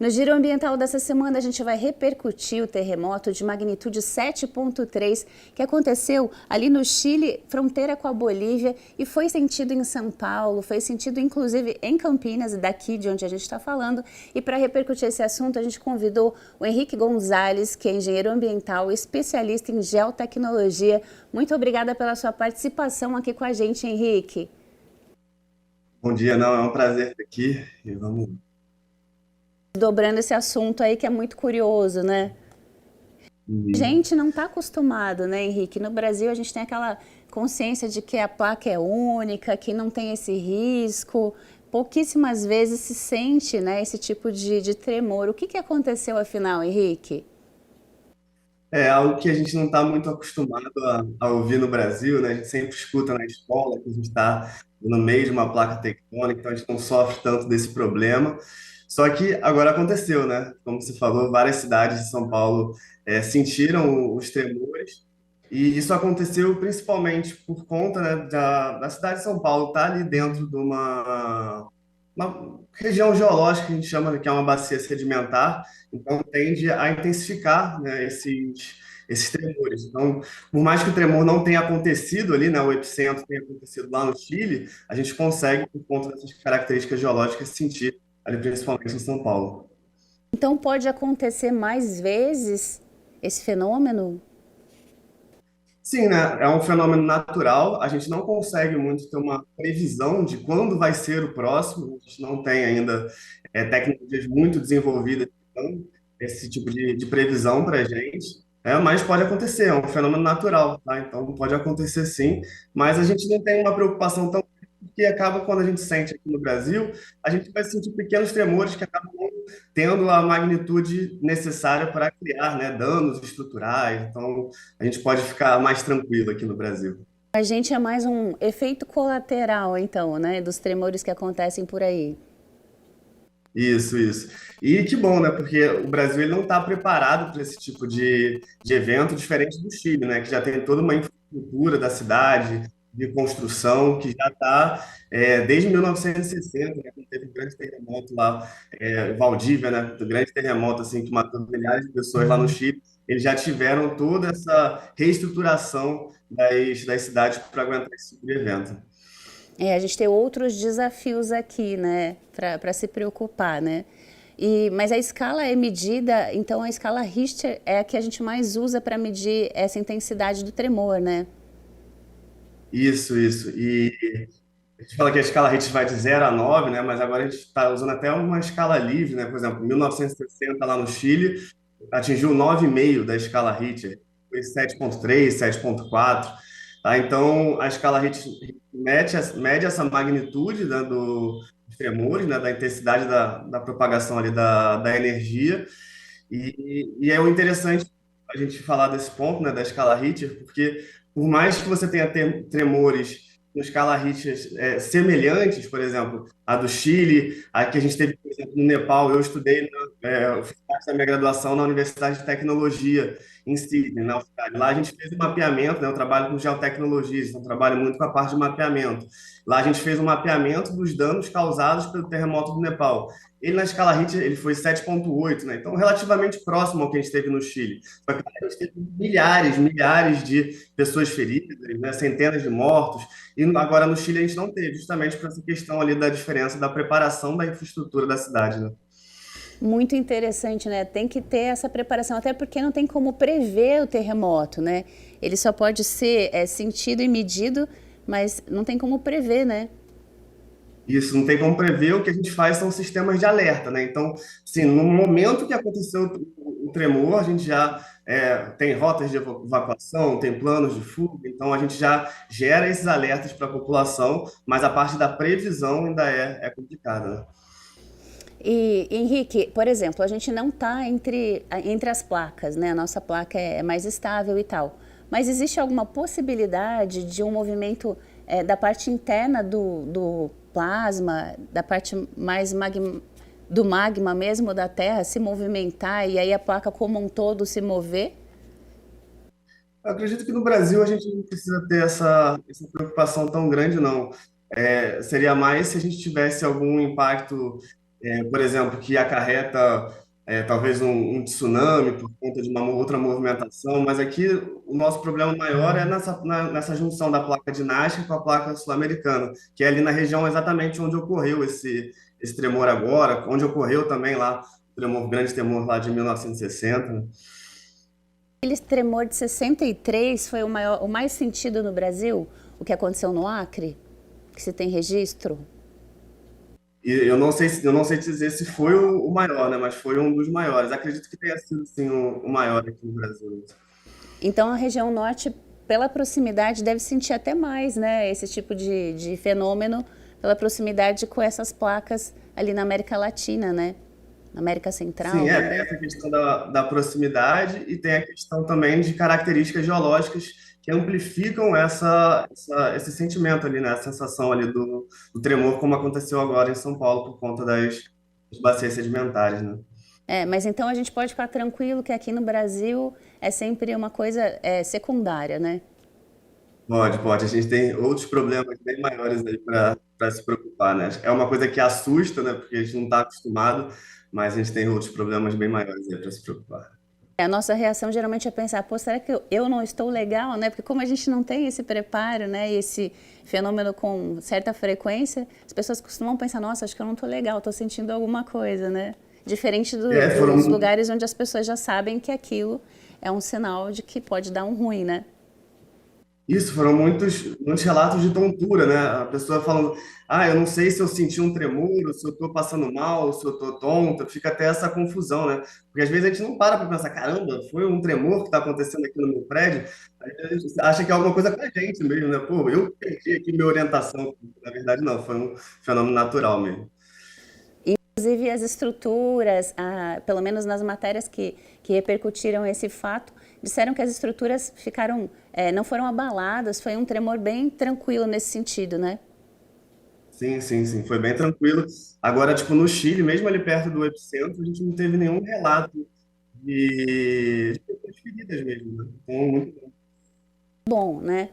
No Giro Ambiental dessa semana, a gente vai repercutir o terremoto de magnitude 7,3 que aconteceu ali no Chile, fronteira com a Bolívia, e foi sentido em São Paulo, foi sentido inclusive em Campinas, daqui de onde a gente está falando. E para repercutir esse assunto, a gente convidou o Henrique Gonzalez, que é engenheiro ambiental, especialista em geotecnologia. Muito obrigada pela sua participação aqui com a gente, Henrique. Bom dia, não, é um prazer estar aqui e vamos. Dobrando esse assunto aí que é muito curioso, né? A E, gente não está acostumado, né, Henrique? No Brasil a gente tem aquela consciência de que a placa é única, que não tem esse risco. Pouquíssimas vezes se sente, né, esse tipo de tremor. O que que aconteceu afinal, Henrique? É algo que a gente não está muito acostumado a ouvir no Brasil, né? A gente sempre escuta na escola que a gente está no meio de uma placa tectônica, então a gente não sofre tanto desse problema. Só que agora aconteceu, né? Como você falou, várias cidades de São Paulo sentiram os tremores, e isso aconteceu principalmente por conta, né, da cidade de São Paulo estar ali dentro de uma região geológica que a gente chama, né, que é uma bacia sedimentar, então tende a intensificar, né, esses tremores. Então, por mais que o tremor não tenha acontecido ali, né, o epicentro tenha acontecido lá no Chile, a gente consegue, por conta dessas características geológicas, sentir ali principalmente em São Paulo. Então pode acontecer mais vezes esse fenômeno? Sim, né? É um fenômeno natural. A gente não consegue muito ter uma previsão de quando vai ser o próximo. A gente não tem ainda tecnologias muito desenvolvidas que dão esse tipo de previsão para a gente. Mas pode acontecer, é um fenômeno natural, tá? Então pode acontecer sim, mas a gente não tem uma preocupação tão grande, porque acaba quando a gente sente aqui no Brasil, a gente vai sentir pequenos tremores que acabam tendo a magnitude necessária para criar, né, danos estruturais. Então, a gente pode ficar mais tranquilo aqui no Brasil. A gente é mais um efeito colateral, então, né, dos tremores que acontecem por aí. Isso, isso. E que bom, né? Porque o Brasil ele não está preparado para esse tipo de evento, diferente do Chile, né? Que já tem toda uma infraestrutura da cidade, de construção, que já está desde 1960, né? Quando teve um grande terremoto lá, Valdívia, né? Um grande terremoto assim, que matou milhares de pessoas lá no Chile. Eles já tiveram toda essa reestruturação das cidades para aguentar esse tipo de evento. É, a gente tem outros desafios aqui, né, para se preocupar, né? Mas a escala é medida, então a escala Richter é a que a gente mais usa para medir essa intensidade do tremor, né? Isso, isso. E a gente fala que a escala Richter vai de 0 a 9, né? Mas agora a gente está usando até uma escala livre, né? Por exemplo, 1960 lá no Chile atingiu 9,5 da escala Richter, foi 7,3, 7,4. Tá? Então, a escala Richter mede essa magnitude, né, dos tremores, né, da intensidade da propagação ali da energia. E é o interessante a gente falar desse ponto, né, da escala Richter, porque por mais que você tenha tremores com escala Richter semelhantes, por exemplo, a do Chile, a que a gente teve, por exemplo, no Nepal, eu estudei, eu fiz parte da minha graduação na Universidade de Tecnologia em Sydney, na Austrália. Lá a gente fez um mapeamento, né, eu trabalho com geotecnologia, então eu trabalho muito com a parte de mapeamento. Lá a gente fez um mapeamento dos danos causados pelo terremoto do Nepal. Ele, na escala Richter, ele foi 7,8, né? Então, relativamente próximo ao que a gente teve no Chile. Só que a gente teve milhares, milhares de pessoas feridas, né? Centenas de mortos. E agora no Chile a gente não teve, justamente por essa questão ali da diferença da preparação da infraestrutura da cidade, né? Muito interessante, né? Tem que ter essa preparação, até porque não tem como prever o terremoto, né? Ele só pode ser sentido e medido, mas não tem como prever, né? Isso, não tem como prever, o que a gente faz são sistemas de alerta, né? Então, assim, no momento que aconteceu o tremor, a gente já tem rotas de evacuação, tem planos de fuga, então a gente já gera esses alertas para a população, mas a parte da previsão ainda é complicada, né? E, Henrique, por exemplo, a gente não está entre as placas, né? A nossa placa é mais estável e tal. Mas existe alguma possibilidade de um movimento da parte interna do plasma, da parte mais do magma mesmo da Terra se movimentar e aí a placa como um todo se mover? Eu acredito que no Brasil a gente não precisa ter essa preocupação tão grande, não. Seria mais se a gente tivesse algum impacto por exemplo, que acarreta talvez um tsunami por conta de uma outra movimentação, mas aqui o nosso problema maior é nessa junção da placa de Nazca com a placa sul-americana, que é ali na região exatamente onde ocorreu esse tremor agora, onde ocorreu também lá o grande tremor lá de 1960. Aquele tremor de 63 foi o mais sentido no Brasil, o que aconteceu no Acre, que se tem registro. E eu não sei dizer se foi o maior, né? Mas foi um dos maiores. Acredito que tenha sido, sim, o maior aqui no Brasil. Então a região norte, pela proximidade, deve sentir até mais, né, esse tipo de fenômeno, pela proximidade com essas placas ali na América Latina, né? Na América Central Sim, tem também. essa questão da proximidade e tem a questão também de características geológicas que amplificam esse sentimento ali, né? A sensação ali do tremor, como aconteceu agora em São Paulo por conta das bacias sedimentares, né? Mas então a gente pode ficar tranquilo que aqui no Brasil é sempre uma coisa secundária, né? Pode, pode. A gente tem outros problemas bem maiores aí para se preocupar, né? É uma coisa que assusta, né? Porque a gente não está acostumado, mas a gente tem outros problemas bem maiores aí para se preocupar. A nossa reação geralmente é pensar, pô, será que eu não estou legal, né? Porque como a gente não tem esse preparo, né? E esse fenômeno com certa frequência, as pessoas costumam pensar, nossa, acho que eu não estou legal, estou sentindo alguma coisa, né? Diferente É, dos foram lugares onde as pessoas já sabem que aquilo é um sinal de que pode dar um ruim, né? Isso, foram muitos relatos de tontura, né? A pessoa falando, eu não sei se eu senti um tremor, ou se eu estou passando mal, ou se eu estou tonta, fica até essa confusão, né? Porque às vezes a gente não para pensar, caramba, foi um tremor que está acontecendo aqui no meu prédio, aí a gente acha que é alguma coisa com a gente mesmo, né? Pô, eu perdi aqui minha orientação, na verdade não, foi um fenômeno natural mesmo. Inclusive as estruturas, pelo menos nas matérias que repercutiram esse fato, disseram que as estruturas não foram abaladas, foi um tremor bem tranquilo nesse sentido, né? Sim, sim, sim, foi bem tranquilo. Agora, tipo, no Chile, mesmo ali perto do epicentro, a gente não teve nenhum relato de pessoas feridas mesmo, né? Então, muito bom. Bom, né?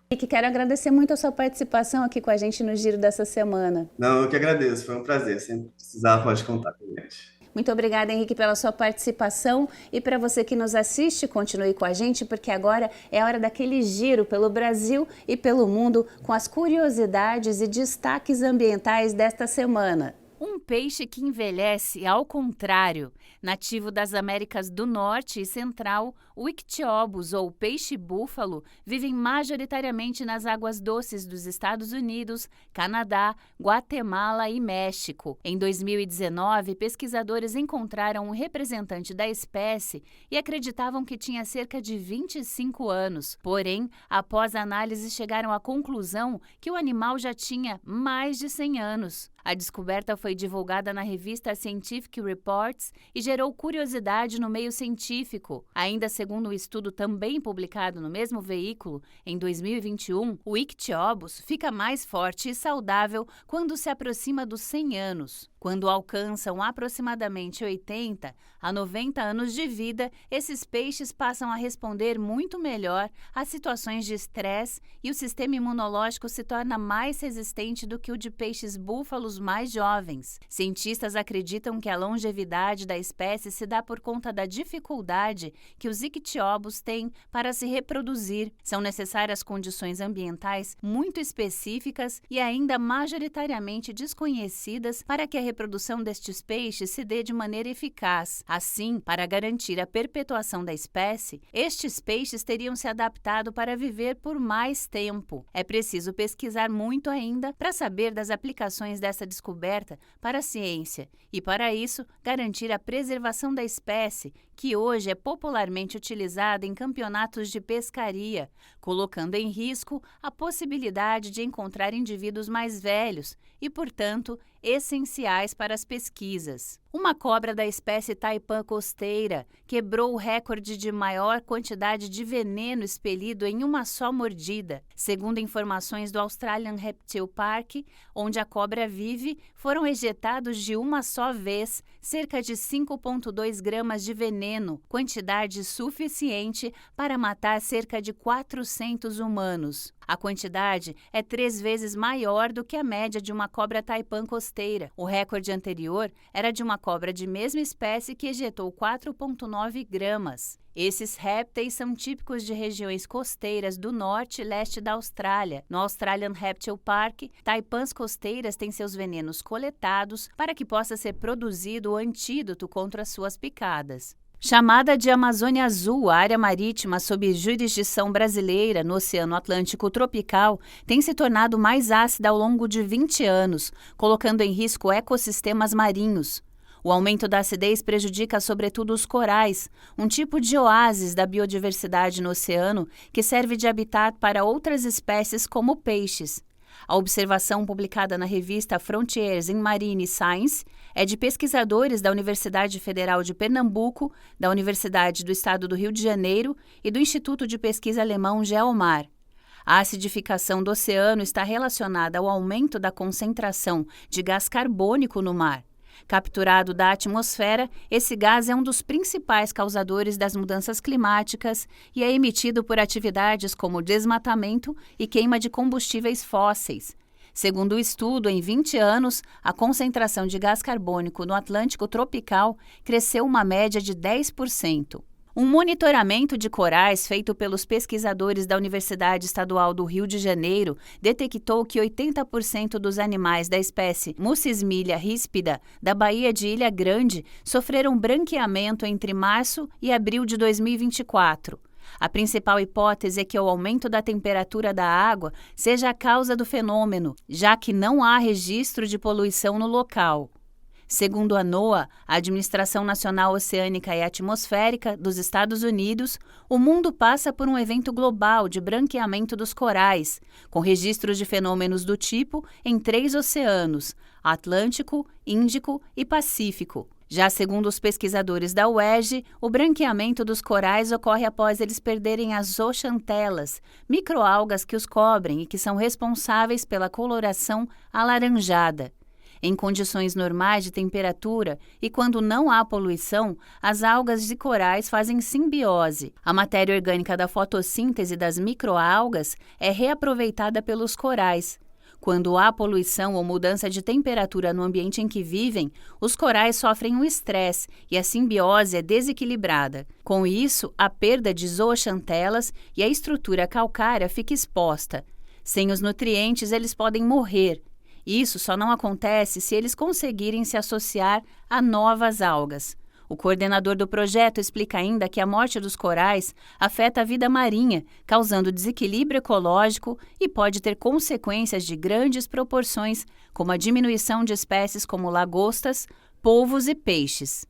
E que quero agradecer muito a sua participação aqui com a gente no Giro dessa semana. Não, eu que agradeço, foi um prazer. Sempre precisar, pode contar com a gente. Muito obrigada, Henrique, pela sua participação. E para você que nos assiste, continue com a gente, porque agora é hora daquele giro pelo Brasil e pelo mundo com as curiosidades e destaques ambientais desta semana. Um peixe que envelhece ao contrário. Nativo das Américas do Norte e Central, o ictiobus, ou peixe-búfalo, vive majoritariamente nas águas doces dos Estados Unidos, Canadá, Guatemala e México. Em 2019, pesquisadores encontraram um representante da espécie e acreditavam que tinha cerca de 25 anos. Porém, após a análise, chegaram à conclusão que o animal já tinha mais de 100 anos. A descoberta foi divulgada na revista Scientific Reports e gerou curiosidade no meio científico. Ainda segundo um estudo também publicado no mesmo veículo, em 2021, o ictiobus fica mais forte e saudável quando se aproxima dos 100 anos. Quando alcançam aproximadamente 80 a 90 anos de vida, esses peixes passam a responder muito melhor a situações de estresse e o sistema imunológico se torna mais resistente do que o de peixes búfalos mais jovens. Cientistas acreditam que a longevidade da espécie se dá por conta da dificuldade que os ictiobus têm para se reproduzir. São necessárias condições ambientais muito específicas e ainda majoritariamente desconhecidas para que a reprodução destes peixes se dê de maneira eficaz. Assim, para garantir a perpetuação da espécie, estes peixes teriam se adaptado para viver por mais tempo. É preciso pesquisar muito ainda para saber das aplicações dessa descoberta para a ciência e, para isso, garantir a preservação da espécie, que hoje é popularmente utilizada em campeonatos de pescaria, colocando em risco a possibilidade de encontrar indivíduos mais velhos e, portanto, essenciais para as pesquisas. Uma cobra da espécie taipã costeira quebrou o recorde de maior quantidade de veneno expelido em uma só mordida. Segundo informações do Australian Reptile Park, onde a cobra vive, foram ejetados de uma só vez cerca de 5,2 gramas de veneno, quantidade suficiente para matar cerca de 400 humanos. A quantidade é 3 vezes maior do que a média de uma cobra taipã costeira. O recorde anterior era de uma cobra de mesma espécie que ejetou 4,9 gramas. Esses répteis são típicos de regiões costeiras do norte e leste da Austrália. No Australian Reptile Park, taipãs costeiras têm seus venenos coletados para que possa ser produzido o antídoto contra suas picadas. Chamada de Amazônia Azul, a área marítima sob jurisdição brasileira no Oceano Atlântico tropical tem se tornado mais ácida ao longo de 20 anos, colocando em risco ecossistemas marinhos. O aumento da acidez prejudica sobretudo os corais, um tipo de oásis da biodiversidade no oceano que serve de habitat para outras espécies como peixes. A observação publicada na revista Frontiers in Marine Science é de pesquisadores da Universidade Federal de Pernambuco, da Universidade do Estado do Rio de Janeiro e do Instituto de Pesquisa Alemão Geomar. A acidificação do oceano está relacionada ao aumento da concentração de gás carbônico no mar. Capturado da atmosfera, esse gás é um dos principais causadores das mudanças climáticas e é emitido por atividades como desmatamento e queima de combustíveis fósseis. Segundo o estudo, em 20 anos, a concentração de gás carbônico no Atlântico tropical cresceu uma média de 10%. Um monitoramento de corais feito pelos pesquisadores da Universidade Estadual do Rio de Janeiro detectou que 80% dos animais da espécie Mucismilia ríspida da Baía de Ilha Grande sofreram branqueamento entre março e abril de 2024. A principal hipótese é que o aumento da temperatura da água seja a causa do fenômeno, já que não há registro de poluição no local. Segundo a NOAA, a Administração Nacional Oceânica e Atmosférica dos Estados Unidos, o mundo passa por um evento global de branqueamento dos corais, com registros de fenômenos do tipo em 3 oceanos, Atlântico, Índico e Pacífico. Já segundo os pesquisadores da UERJ, o branqueamento dos corais ocorre após eles perderem as zooxantelas, microalgas que os cobrem e que são responsáveis pela coloração alaranjada. Em condições normais de temperatura e quando não há poluição, as algas de corais fazem simbiose. A matéria orgânica da fotossíntese das microalgas é reaproveitada pelos corais. Quando há poluição ou mudança de temperatura no ambiente em que vivem, os corais sofrem um estresse e a simbiose é desequilibrada. Com isso, a perda de zooxantelas e a estrutura calcária fica exposta. Sem os nutrientes, eles podem morrer. Isso só não acontece se eles conseguirem se associar a novas algas. O coordenador do projeto explica ainda que a morte dos corais afeta a vida marinha, causando desequilíbrio ecológico e pode ter consequências de grandes proporções, como a diminuição de espécies como lagostas, polvos e peixes.